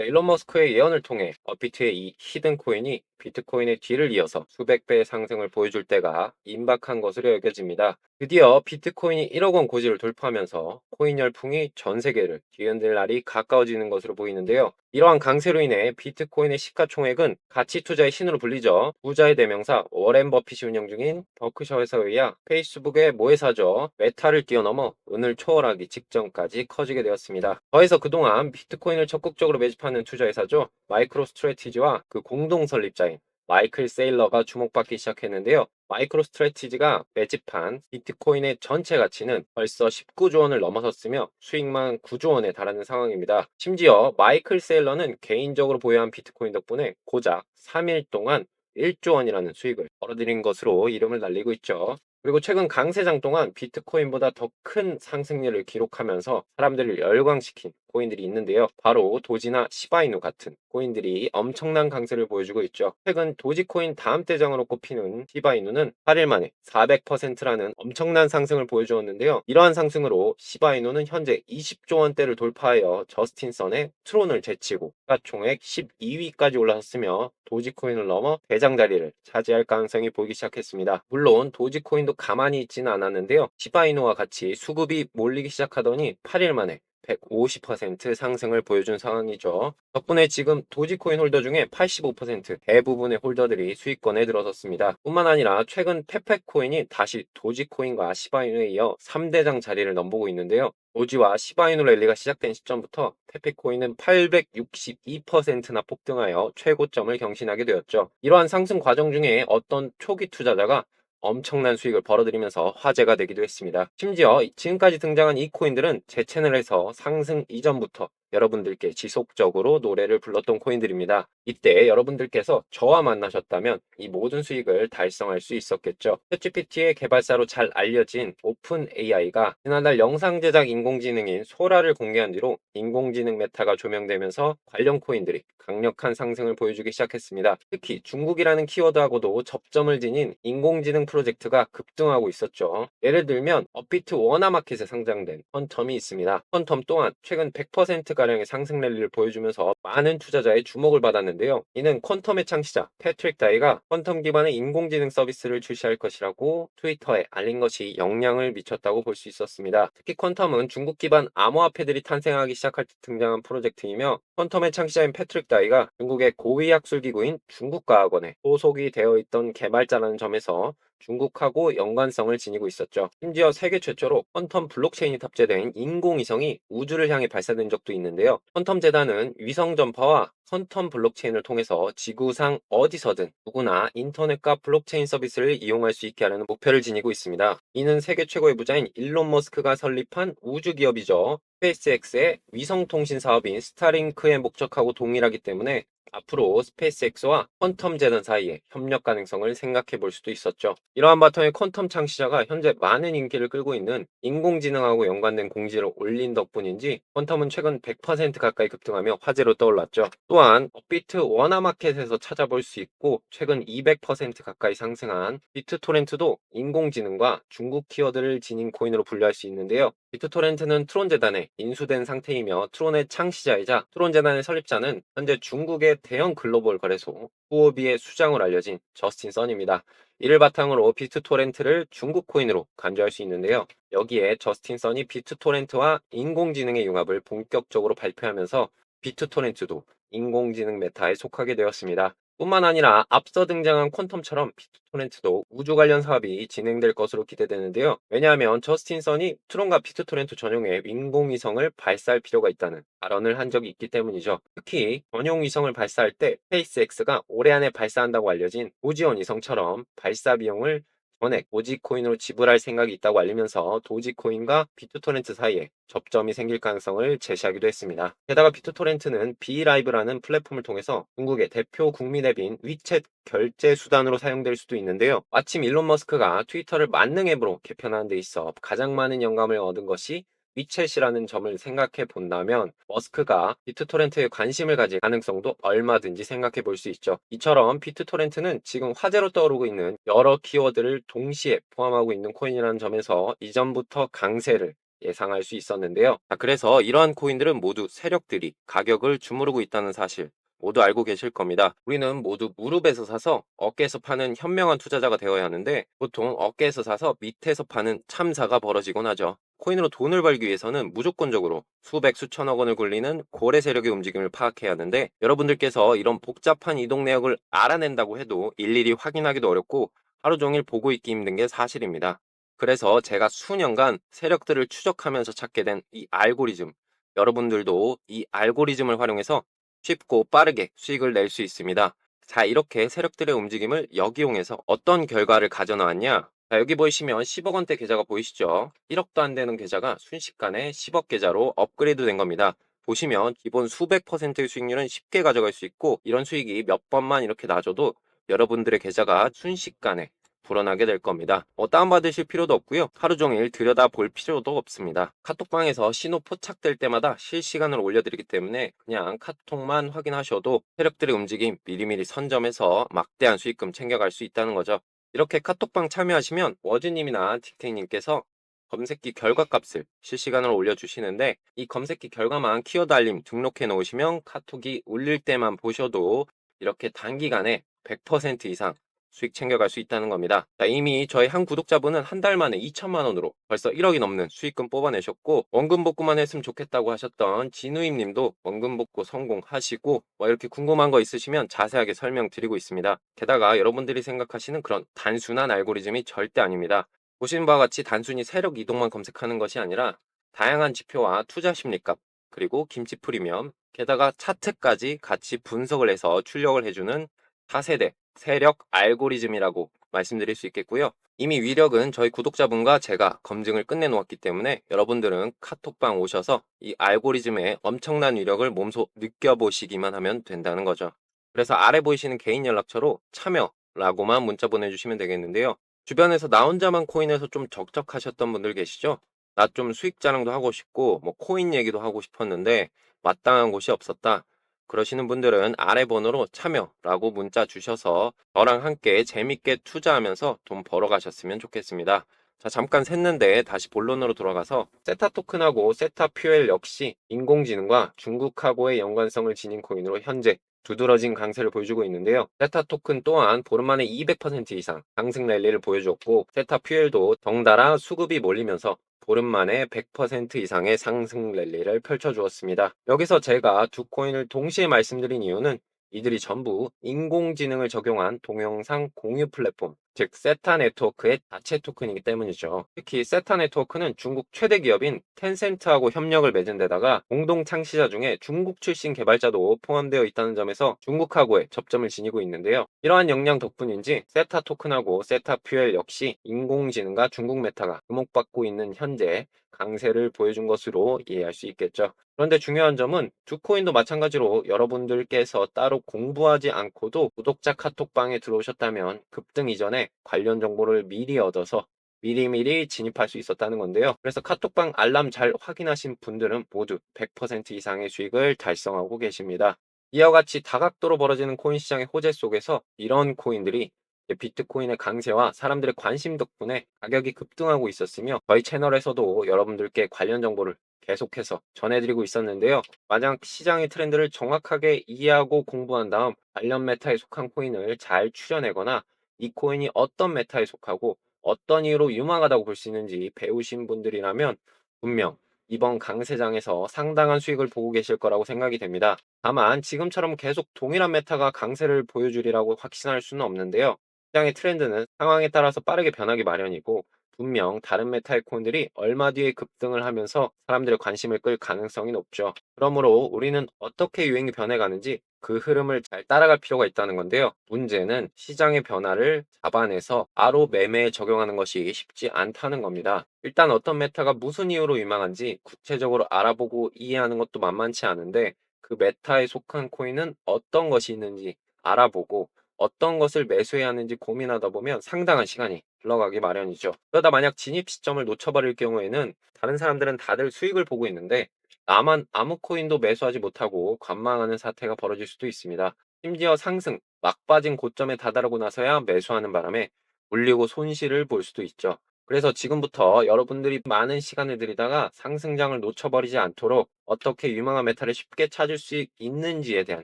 일론 머스크의 예언을 통해 업비트의 이 히든 코인이 비트코인의 뒤를 이어서 수백 배의 상승을 보여줄 때가 임박한 것으로 여겨집니다. 드디어 비트코인이 1억 원 고지를 돌파하면서 코인 열풍이 전 세계를 뒤흔들 날이 가까워지는 것으로 보이는데요. 이러한 강세로 인해 비트코인의 시가총액은 가치 투자의 신으로 불리죠. 부자의 대명사 워렌 버핏이 운영 중인 버크셔 회사회야 페이스북의 모회사죠. 메타를 뛰어넘어 은을 초월하기 직전까지 커지게 되었습니다. 더해서 그동안 비트코인을 적극적으로 매집하는 투자회사죠. 마이크로 스트래티지와 그 공동 설립자인 마이클 세일러가 주목받기 시작했는데요. 마이크로 스트래티지가 매집한 비트코인의 전체 가치는 벌써 19조 원을 넘어섰으며 수익만 9조 원에 달하는 상황입니다. 심지어 마이클 세일러는 개인적으로 보유한 비트코인 덕분에 고작 3일 동안 1조 원이라는 수익을 벌어들인 것으로 이름을 날리고 있죠. 그리고 최근 강세장 동안 비트코인보다 더 큰 상승률을 기록하면서 사람들을 열광시킨 코인들이 있는데요. 바로 도지나 시바이누 같은 코인들이 엄청난 강세를 보여주고 있죠. 최근 도지코인 다음 대장으로 꼽히는 시바이누는 8일 만에 400%라는 엄청난 상승을 보여주었는데요. 이러한 상승으로 시바이누는 현재 20조 원대를 돌파하여 저스틴 선의 트론을 제치고 시가총액 12위까지 올라섰으며 도지코인을 넘어 대장 자리를 차지할 가능성이 보이기 시작했습니다. 물론 도지코인도 가만히 있지는 않았는데요. 시바이누와 같이 수급이 몰리기 시작하더니 8일 만에 150% 상승을 보여준 상황이죠. 덕분에 지금 도지코인 홀더 중에 85% 대부분의 홀더들이 수익권에 들어섰습니다. 뿐만 아니라 최근 페페코인이 다시 도지코인과 시바이누에 이어 3대장 자리를 넘보고 있는데요. 도지와 시바이누 랠리가 시작된 시점부터 페페코인은 862%나 폭등하여 최고점을 경신하게 되었죠. 이러한 상승 과정 중에 어떤 초기 투자자가 엄청난 수익을 벌어들이면서 화제가 되기도 했습니다. 심지어 지금까지 등장한 이 코인들은 제 채널에서 상승 이전부터 여러분들께 지속적으로 노래를 불렀던 코인들입니다. 이때 여러분들께서 저와 만나셨다면 이 모든 수익을 달성할 수 있었겠죠. 챗GPT의 개발사로 잘 알려진 오픈 AI가 지난달 영상 제작 인공지능인 소라를 공개한 뒤로 인공지능 메타가 조명되면서 관련 코인들이 강력한 상승을 보여주기 시작했습니다. 특히 중국이라는 키워드하고도 접점을 지닌 인공지능 프로젝트가 급등하고 있었죠. 예를 들면 업비트 워나마켓에 상장된 퀀텀이 있습니다. 퀀텀 또한 최근 100%가량의 상승 랠리를 보여주면서 많은 투자자의 주목을 받았는데요. 이는 퀀텀의 창시자 패트릭 다이가 퀀텀 기반의 인공지능 서비스를 출시할 것이라고 트위터에 알린 것이 영향을 미쳤다고 볼 수 있었습니다. 특히 퀀텀은 중국 기반 암호화폐들이 탄생하기 시작할 때 등장한 프로젝트이며 퀀텀의 창시자인 패트릭 다이가 중국의 고위학술기구인 중국과학원에 소속이 되어 있던 개발자라는 점에서 중국하고 연관성을 지니고 있었죠. 심지어 세계 최초로 퀀텀 블록체인이 탑재된 인공위성이 우주를 향해 발사된 적도 있는데요. 퀀텀 재단은 위성 전파와 퀀텀 블록체인을 통해서 지구상 어디서든 누구나 인터넷과 블록체인 서비스를 이용할 수 있게 하려는 목표를 지니고 있습니다. 이는 세계 최고의 부자인 일론 머스크가 설립한 우주 기업이죠. 스페이스X의 위성통신 사업인 스타링크의 목적하고 동일하기 때문에 앞으로 스페이스X와 퀀텀 재단 사이의 협력 가능성을 생각해 볼 수도 있었죠. 이러한 바탕의 퀀텀 창시자가 현재 많은 인기를 끌고 있는 인공지능하고 연관된 공지를 올린 덕분인지 퀀텀은 최근 100% 가까이 급등하며 화제로 떠올랐죠. 또한 업비트 워나마켓에서 찾아볼 수 있고 최근 200% 가까이 상승한 비트토렌트도 인공지능과 중국 키워드를 지닌 코인으로 분류할 수 있는데요. 비트토렌트는 트론 재단에 인수된 상태이며 트론의 창시자이자 트론 재단의 설립자는 현재 중국의 대형 글로벌 거래소 후오비의 수장으로 알려진 저스틴 선입니다. 이를 바탕으로 비트토렌트를 중국 코인으로 간주할 수 있는데요. 여기에 저스틴 선이 비트토렌트와 인공지능의 융합을 본격적으로 발표하면서 비트토렌트도 인공지능 메타에 속하게 되었습니다. 뿐만 아니라 앞서 등장한 퀀텀처럼 비트토렌트도 우주 관련 사업이 진행될 것으로 기대되는데요. 왜냐하면 저스틴 선이 트론과 비트토렌트 전용의 인공위성을 발사할 필요가 있다는 발언을 한 적이 있기 때문이죠. 특히 전용 위성을 발사할 때 스페이스X가 올해 안에 발사한다고 알려진 오지원 위성처럼 발사 비용을 전액 도지코인으로 지불할 생각이 있다고 알리면서 도지코인과 비트토렌트 사이에 접점이 생길 가능성을 제시하기도 했습니다. 게다가 비트토렌트는 비라이브라는 플랫폼을 통해서 중국의 대표 국민 앱인 위챗 결제 수단으로 사용될 수도 있는데요. 마침 일론 머스크가 트위터를 만능 앱으로 개편하는 데 있어 가장 많은 영감을 얻은 것이 위챗이라는 점을 생각해 본다면 머스크가 비트토렌트에 관심을 가질 가능성도 얼마든지 생각해 볼 수 있죠. 이처럼 비트토렌트는 지금 화제로 떠오르고 있는 여러 키워드를 동시에 포함하고 있는 코인이라는 점에서 이전부터 강세를 예상할 수 있었는데요. 자, 그래서 이러한 코인들은 모두 세력들이 가격을 주무르고 있다는 사실 모두 알고 계실 겁니다. 우리는 모두 무릎에서 사서 어깨에서 파는 현명한 투자자가 되어야 하는데 보통 어깨에서 사서 밑에서 파는 참사가 벌어지곤 하죠. 코인으로 돈을 벌기 위해서는 무조건적으로 수백 수천억 원을 굴리는 고래 세력의 움직임을 파악해야 하는데 여러분들께서 이런 복잡한 이동 내역을 알아낸다고 해도 일일이 확인하기도 어렵고 하루 종일 보고 있기 힘든 게 사실입니다. 그래서 제가 수년간 세력들을 추적하면서 찾게 된 이 알고리즘, 여러분들도 이 알고리즘을 활용해서 쉽고 빠르게 수익을 낼 수 있습니다. 자, 이렇게 세력들의 움직임을 역이용해서 어떤 결과를 가져나왔냐? 자, 여기 보이시면 10억 원대 계좌가 보이시죠? 1억도 안 되는 계좌가 순식간에 10억 계좌로 업그레이드 된 겁니다. 보시면 기본 수백 퍼센트의 수익률은 쉽게 가져갈 수 있고 이런 수익이 몇 번만 이렇게 나줘도 여러분들의 계좌가 순식간에 불어나게 될 겁니다. 다운받으실 필요도 없고요. 하루 종일 들여다 볼 필요도 없습니다. 카톡방에서 신호 포착될 때마다 실시간으로 올려드리기 때문에 그냥 카톡만 확인하셔도 세력들의 움직임 미리미리 선점해서 막대한 수익금 챙겨갈 수 있다는 거죠. 이렇게 카톡방 참여하시면 워즈님이나 틱택님께서 검색기 결과값을 실시간으로 올려주시는데 이 검색기 결과만 키워드 알림 등록해 놓으시면 카톡이 울릴 때만 보셔도 이렇게 단기간에 100% 이상 수익 챙겨갈 수 있다는 겁니다. 자, 이미 저희 한 구독자분은 한 달 만에 2천만 원으로 벌써 1억이 넘는 수익금 뽑아내셨고 원금 복구만 했으면 좋겠다고 하셨던 진우임 님도 원금 복구 성공하시고 이렇게 궁금한 거 있으시면 자세하게 설명드리고 있습니다. 게다가 여러분들이 생각하시는 그런 단순한 알고리즘이 절대 아닙니다. 보시는 바와 같이 단순히 세력 이동만 검색하는 것이 아니라 다양한 지표와 투자 심리값 그리고 김치 프리미엄 게다가 차트까지 같이 분석을 해서 출력을 해주는 차세대 세력 알고리즘이라고 말씀드릴 수 있겠고요. 이미 위력은 저희 구독자분과 제가 검증을 끝내놓았기 때문에 여러분들은 카톡방 오셔서 이 알고리즘의 엄청난 위력을 몸소 느껴보시기만 하면 된다는 거죠. 그래서 아래 보이시는 개인 연락처로 참여라고만 문자 보내주시면 되겠는데요. 주변에서 나 혼자만 코인에서 좀 적적하셨던 분들 계시죠? 나 좀 수익 자랑도 하고 싶고 뭐 코인 얘기도 하고 싶었는데 마땅한 곳이 없었다. 그러시는 분들은 아래 번호로 참여라고 문자 주셔서 저랑 함께 재밌게 투자하면서 돈 벌어 가셨으면 좋겠습니다. 자, 잠깐 샜는데 다시 본론으로 돌아가서 세타 토큰하고 세타 퓨엘 역시 인공지능과 중국하고의 연관성을 지닌 코인으로 현재 두드러진 강세를 보여주고 있는데요. 세타 토큰 또한 보름 만에 200% 이상 상승 랠리를 보여줬고 세타 퓨엘도 덩달아 수급이 몰리면서 보름 만에 100% 이상의 상승 랠리를 펼쳐주었습니다. 여기서 제가 두 코인을 동시에 말씀드린 이유는 이들이 전부 인공지능을 적용한 동영상 공유 플랫폼, 즉 세타 네트워크의 자체 토큰이기 때문이죠. 특히 세타 네트워크는 중국 최대 기업인 텐센트하고 협력을 맺은 데다가 공동 창시자 중에 중국 출신 개발자도 포함되어 있다는 점에서 중국하고의 접점을 지니고 있는데요. 이러한 역량 덕분인지 세타 토큰하고 세타 퓨엘 역시 인공지능과 중국 메타가 주목받고 있는 현재 강세를 보여준 것으로 이해할 수 있겠죠. 그런데 중요한 점은 두 코인도 마찬가지로 여러분들께서 따로 공부하지 않고도 구독자 카톡방에 들어오셨다면 급등 이전에 관련 정보를 미리 얻어서 미리미리 진입할 수 있었다는 건데요. 그래서 카톡방 알람 잘 확인하신 분들은 모두 100% 이상의 수익을 달성하고 계십니다. 이와 같이 다각도로 벌어지는 코인 시장의 호재 속에서 이런 코인들이 비트코인의 강세와 사람들의 관심 덕분에 가격이 급등하고 있었으며 저희 채널에서도 여러분들께 관련 정보를 계속해서 전해드리고 있었는데요. 만약 시장의 트렌드를 정확하게 이해하고 공부한 다음 관련 메타에 속한 코인을 잘 추려내거나 이 코인이 어떤 메타에 속하고 어떤 이유로 유망하다고 볼 수 있는지 배우신 분들이라면 분명 이번 강세장에서 상당한 수익을 보고 계실 거라고 생각이 됩니다. 다만 지금처럼 계속 동일한 메타가 강세를 보여주리라고 확신할 수는 없는데요. 시장의 트렌드는 상황에 따라서 빠르게 변하기 마련이고 분명 다른 메타의 코인들이 얼마 뒤에 급등을 하면서 사람들의 관심을 끌 가능성이 높죠. 그러므로 우리는 어떻게 유행이 변해가는지 그 흐름을 잘 따라갈 필요가 있다는 건데요. 문제는 시장의 변화를 잡아내서 바로 매매에 적용하는 것이 쉽지 않다는 겁니다. 일단 어떤 메타가 무슨 이유로 유망한지 구체적으로 알아보고 이해하는 것도 만만치 않은데 그 메타에 속한 코인은 어떤 것이 있는지 알아보고 어떤 것을 매수해야 하는지 고민하다 보면 상당한 시간이 흘러가기 마련이죠. 그러다 만약 진입 시점을 놓쳐버릴 경우에는 다른 사람들은 다들 수익을 보고 있는데 나만 아무 코인도 매수하지 못하고 관망하는 사태가 벌어질 수도 있습니다. 심지어 상승, 막빠진 고점에 다다르고 나서야 매수하는 바람에 물리고 손실을 볼 수도 있죠. 그래서 지금부터 여러분들이 많은 시간을 들이다가 상승장을 놓쳐버리지 않도록 어떻게 유망한 메탈을 쉽게 찾을 수 있는지에 대한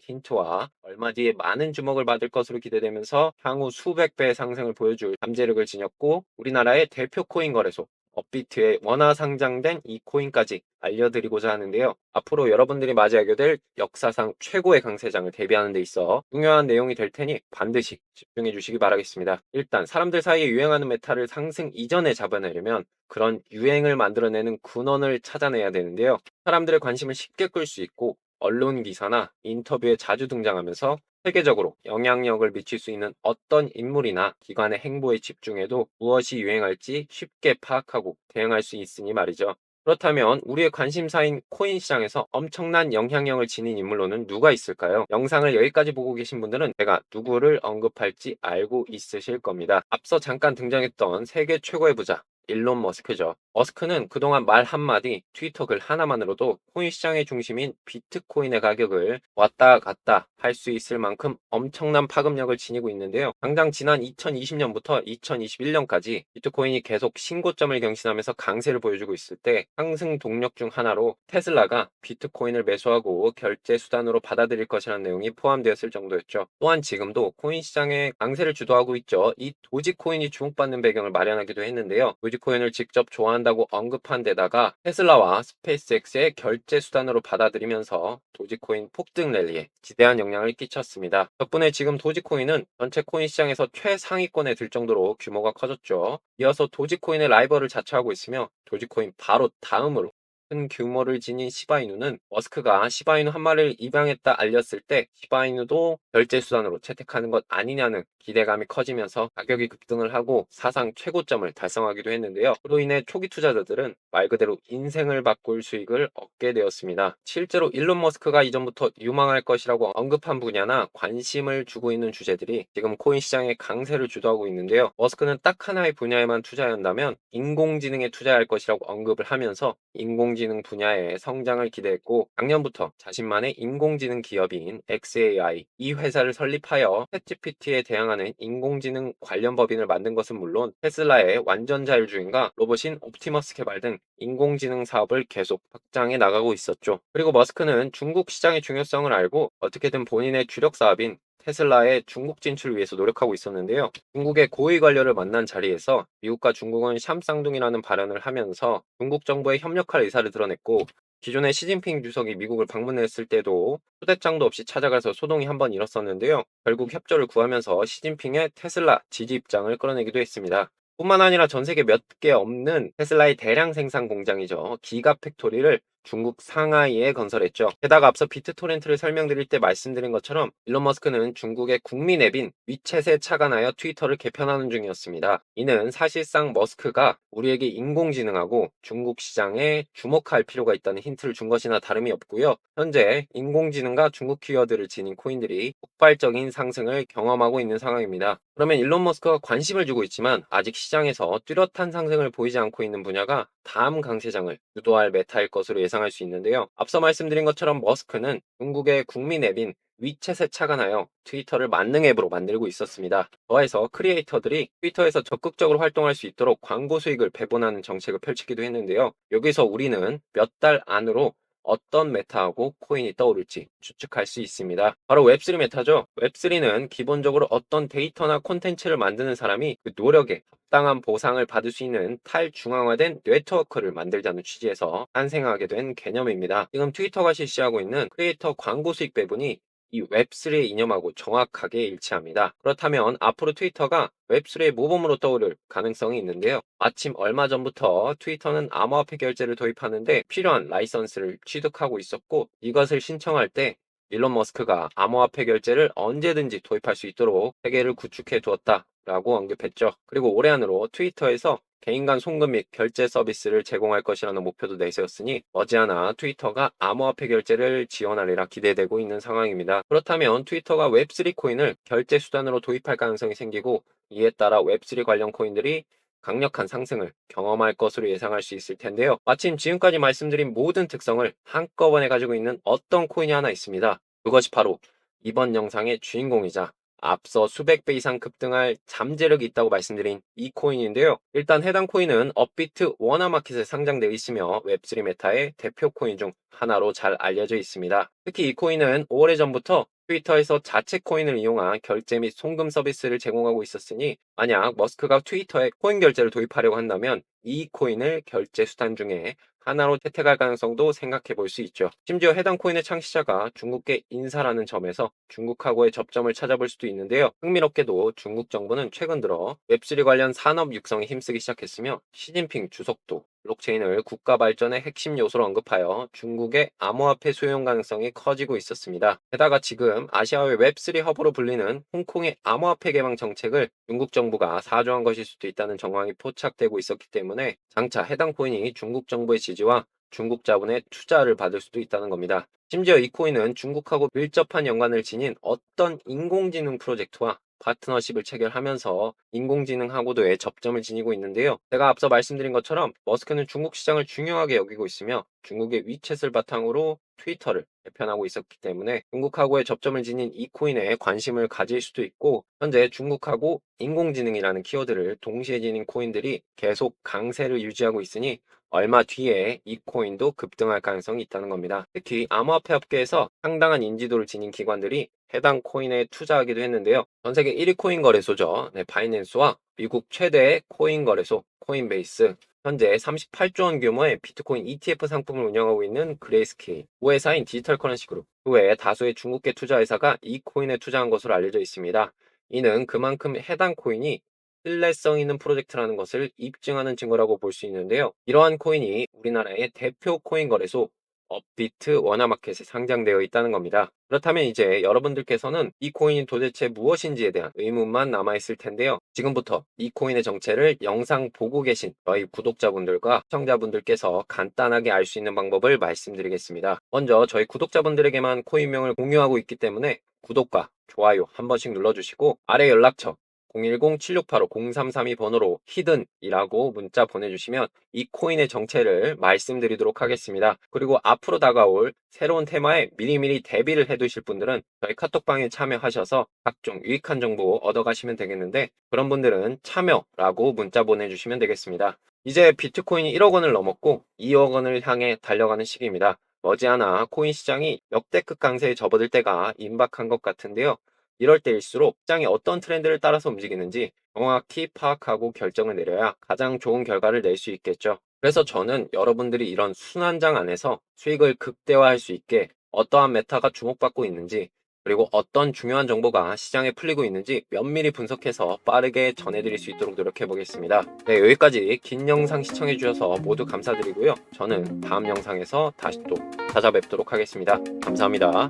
힌트와 얼마 뒤에 많은 주목을 받을 것으로 기대되면서 향후 수백 배의 상승을 보여줄 잠재력을 지녔고 우리나라의 대표 코인 거래소 업비트에 원화 상장된 이 코인까지 알려드리고자 하는데요. 앞으로 여러분들이 맞이하게 될 역사상 최고의 강세장을 대비하는 데 있어 중요한 내용이 될 테니 반드시 집중해 주시기 바라겠습니다. 일단 사람들 사이에 유행하는 메탈을 상승 이전에 잡아내려면 그런 유행을 만들어내는 근원을 찾아내야 되는데요. 사람들의 관심을 쉽게 끌 수 있고 언론 기사나 인터뷰에 자주 등장하면서 세계적으로 영향력을 미칠 수 있는 어떤 인물이나 기관의 행보에 집중해도 무엇이 유행할지 쉽게 파악하고 대응할 수 있으니 말이죠. 그렇다면 우리의 관심사인 코인 시장에서 엄청난 영향력을 지닌 인물로는 누가 있을까요? 영상을 여기까지 보고 계신 분들은 제가 누구를 언급할지 알고 있으실 겁니다. 앞서 잠깐 등장했던 세계 최고의 부자 일론 머스크죠. 머스크는 그동안 말 한마디, 트위터 글 하나만으로도 코인 시장의 중심인 비트코인의 가격을 왔다 갔다 할 수 있을 만큼 엄청난 파급력을 지니고 있는데요. 당장 지난 2020년부터 2021년까지 비트코인이 계속 신고점을 경신하면서 강세를 보여주고 있을 때 상승 동력 중 하나로 테슬라가 비트코인을 매수하고 결제 수단으로 받아들일 것이라는 내용이 포함되었을 정도였죠. 또한 지금도 코인 시장의 강세를 주도하고 있죠. 이 도지코인이 주목받는 배경을 마련하기도 했는데요. 도지코인을 직접 좋아한다고 언급한 데다가 테슬라와 스페이스X의 결제 수단으로 받아들이면서 도지코인 폭등 랠리에 지대한 영향을 끼쳤습니다. 덕분에 지금 도지코인은 전체 코인 시장에서 최상위권에 들 정도로 규모가 커졌죠. 이어서 도지코인의 라이벌을 자처하고 있으며 도지코인 바로 다음으로 큰 규모를 지닌 시바이누는 머스크가 시바이누 한 마리를 입양했다 알렸을 때 시바이누도 결제 수단으로 채택하는 것 아니냐는 기대감이 커지면서 가격이 급등을 하고 사상 최고점을 달성하기도 했는데요. 그로 인해 초기 투자자들은 말 그대로 인생을 바꿀 수익을 얻게 되었습니다. 실제로 일론 머스크가 이전부터 유망할 것이라고 언급한 분야나 관심을 주고 있는 주제들이 지금 코인 시장의 강세를 주도하고 있는데요. 머스크는 딱 하나의 분야에만 투자한다면 인공지능에 투자할 것이라고 언급을 하면서 인공지능 분야의 성장을 기대했고 작년부터 자신만의 인공지능 기업인 xAI 이 회사를 설립하여 챗GPT에 대항하는 인공지능 관련 법인을 만든 것은 물론 테슬라의 완전 자율주행과 로봇인 옵티머스 개발 등 인공지능 사업을 계속 확장해 나가고 있었죠. 그리고 머스크는 중국 시장의 중요성을 알고 어떻게든 본인의 주력 사업인 테슬라의 중국 진출을 위해서 노력하고 있었는데요. 중국의 고위 관료를 만난 자리에서 미국과 중국은 샴쌍둥이라는 발언을 하면서 중국 정부에 협력할 의사를 드러냈고 기존에 시진핑 주석이 미국을 방문했을 때도 초대장도 없이 찾아가서 소동이 한 번 일었었는데요. 결국 협조를 구하면서 시진핑의 테슬라 지지 입장을 끌어내기도 했습니다. 뿐만 아니라 전 세계 몇 개 없는 테슬라의 대량 생산 공장이죠. 기가 팩토리를 중국 상하이에 건설했죠. 게다가 앞서 비트토렌트를 설명드릴 때 말씀드린 것처럼 일론 머스크는 중국의 국민 앱인 위챗에 착안하여 트위터를 개편하는 중이었습니다. 이는 사실상 머스크가 우리에게 인공지능하고 중국 시장에 주목할 필요가 있다는 힌트를 준 것이나 다름이 없고요. 현재 인공지능과 중국 키워드를 지닌 코인들이 폭발적인 상승을 경험하고 있는 상황입니다. 그러면 일론 머스크가 관심을 주고 있지만 아직 시장에서 뚜렷한 상승을 보이지 않고 있는 분야가 다음 강세장을 유도할 메타일 것으로 예상할 수 있는데요. 앞서 말씀드린 것처럼 머스크는 중국의 국민 앱인 위챗에 착안하여 트위터를 만능 앱으로 만들고 있었습니다. 더해서 크리에이터들이 트위터에서 적극적으로 활동할 수 있도록 광고 수익을 배분하는 정책을 펼치기도 했는데요. 여기서 우리는 몇 달 안으로 어떤 메타하고 코인이 떠오를지 추측할 수 있습니다. 바로 웹3 메타죠. 웹3는 기본적으로 어떤 데이터나 콘텐츠를 만드는 사람이 그 노력에 합당한 보상을 받을 수 있는 탈중앙화된 네트워크를 만들자는 취지에서 탄생하게 된 개념입니다. 지금 트위터가 실시하고 있는 크리에이터 광고 수익 배분이 이 웹3의 이념하고 정확하게 일치합니다. 그렇다면 앞으로 트위터가 웹3의 모범으로 떠오를 가능성이 있는데요. 마침 얼마 전부터 트위터는 암호화폐 결제를 도입하는데 필요한 라이선스를 취득하고 있었고 이것을 신청할 때 일론 머스크가 암호화폐 결제를 언제든지 도입할 수 있도록 체계를 구축해 두었다라고 언급했죠. 그리고 올해 안으로 트위터에서 개인 간 송금 및 결제 서비스를 제공할 것이라는 목표도 내세웠으니 머지않아 트위터가 암호화폐 결제를 지원하리라 기대되고 있는 상황입니다. 그렇다면 트위터가 웹3 코인을 결제 수단으로 도입할 가능성이 생기고 이에 따라 웹3 관련 코인들이 강력한 상승을 경험할 것으로 예상할 수 있을 텐데요. 마침 지금까지 말씀드린 모든 특성을 한꺼번에 가지고 있는 어떤 코인이 하나 있습니다. 그것이 바로 이번 영상의 주인공이자 앞서 수백 배 이상 급등할 잠재력이 있다고 말씀드린 이 코인인데요. 일단 해당 코인은 업비트 워너마켓에 상장되어 있으며 웹3 메타의 대표 코인 중 하나로 잘 알려져 있습니다. 특히 이 코인은 오래 전부터 트위터에서 자체 코인을 이용한 결제 및 송금 서비스를 제공하고 있었으니 만약 머스크가 트위터에 코인 결제를 도입하려고 한다면 이 코인을 결제 수단 중에 하나로 채택할 가능성도 생각해 볼 수 있죠. 심지어 해당 코인의 창시자가 중국계 인사라는 점에서 중국하고의 접점을 찾아볼 수도 있는데요. 흥미롭게도 중국 정부는 최근 들어 웹3 관련 산업 육성에 힘쓰기 시작했으며 시진핑 주석도 블록체인을 국가 발전의 핵심 요소로 언급하여 중국의 암호화폐 수용 가능성이 커지고 있었습니다. 게다가 지금 아시아의 웹3 허브로 불리는 홍콩의 암호화폐 개방 정책을 중국 정부가 사주한 것일 수도 있다는 정황이 포착되고 있었기 때문에 장차 해당 코인이 중국 정부의 지지와 중국 자본의 투자를 받을 수도 있다는 겁니다. 심지어 이 코인은 중국하고 밀접한 연관을 지닌 어떤 인공지능 프로젝트와 파트너십을 체결하면서 인공지능하고도의 접점을 지니고 있는데요. 제가 앞서 말씀드린 것처럼 머스크는 중국 시장을 중요하게 여기고 있으며 중국의 위챗을 바탕으로 트위터를 개편하고 있었기 때문에 중국하고의 접점을 지닌 이 코인에 관심을 가질 수도 있고 현재 중국하고 인공지능이라는 키워드를 동시에 지닌 코인들이 계속 강세를 유지하고 있으니 얼마 뒤에 이 코인도 급등할 가능성이 있다는 겁니다. 특히 암호화폐 업계에서 상당한 인지도를 지닌 기관들이 해당 코인에 투자하기도 했는데요. 전 세계 1위 코인 거래소죠. 바이낸스와 미국 최대의 코인 거래소 코인베이스, 현재 38조 원 규모의 비트코인 ETF 상품을 운영하고 있는 그레이스케일, 우회사인 디지털 커런시 그룹, 그 외에 다수의 중국계 투자회사가 이 코인에 투자한 것으로 알려져 있습니다. 이는 그만큼 해당 코인이 신뢰성 있는 프로젝트라는 것을 입증하는 증거라고 볼 수 있는데요. 이러한 코인이 우리나라의 대표 코인 거래소 업비트 워너마켓에 상장되어 있다는 겁니다. 그렇다면 이제 여러분들께서는 이 코인이 도대체 무엇인지에 대한 의문만 남아있을 텐데요. 지금부터 이 코인의 정체를 영상 보고 계신 저희 구독자분들과 시청자분들께서 간단하게 알 수 있는 방법을 말씀드리겠습니다. 먼저 저희 구독자분들에게만 코인명을 공유하고 있기 때문에 구독과 좋아요 한 번씩 눌러주시고 아래 연락처 010-7685-0332 번호로 히든이라고 문자 보내주시면 이 코인의 정체를 말씀드리도록 하겠습니다. 그리고 앞으로 다가올 새로운 테마에 미리미리 대비를 해두실 분들은 저희 카톡방에 참여하셔서 각종 유익한 정보 얻어가시면 되겠는데 그런 분들은 참여라고 문자 보내주시면 되겠습니다. 이제 비트코인이 1억 원을 넘었고 2억 원을 향해 달려가는 시기입니다. 머지않아 코인 시장이 역대급 강세에 접어들 때가 임박한 것 같은데요. 이럴 때일수록 시장이 어떤 트렌드를 따라서 움직이는지 정확히 파악하고 결정을 내려야 가장 좋은 결과를 낼 수 있겠죠. 그래서 저는 여러분들이 이런 순환장 안에서 수익을 극대화할 수 있게 어떠한 메타가 주목받고 있는지 그리고 어떤 중요한 정보가 시장에 풀리고 있는지 면밀히 분석해서 빠르게 전해드릴 수 있도록 노력해 보겠습니다. 네, 여기까지 긴 영상 시청해 주셔서 모두 감사드리고요. 저는 다음 영상에서 다시 또 찾아뵙도록 하겠습니다. 감사합니다.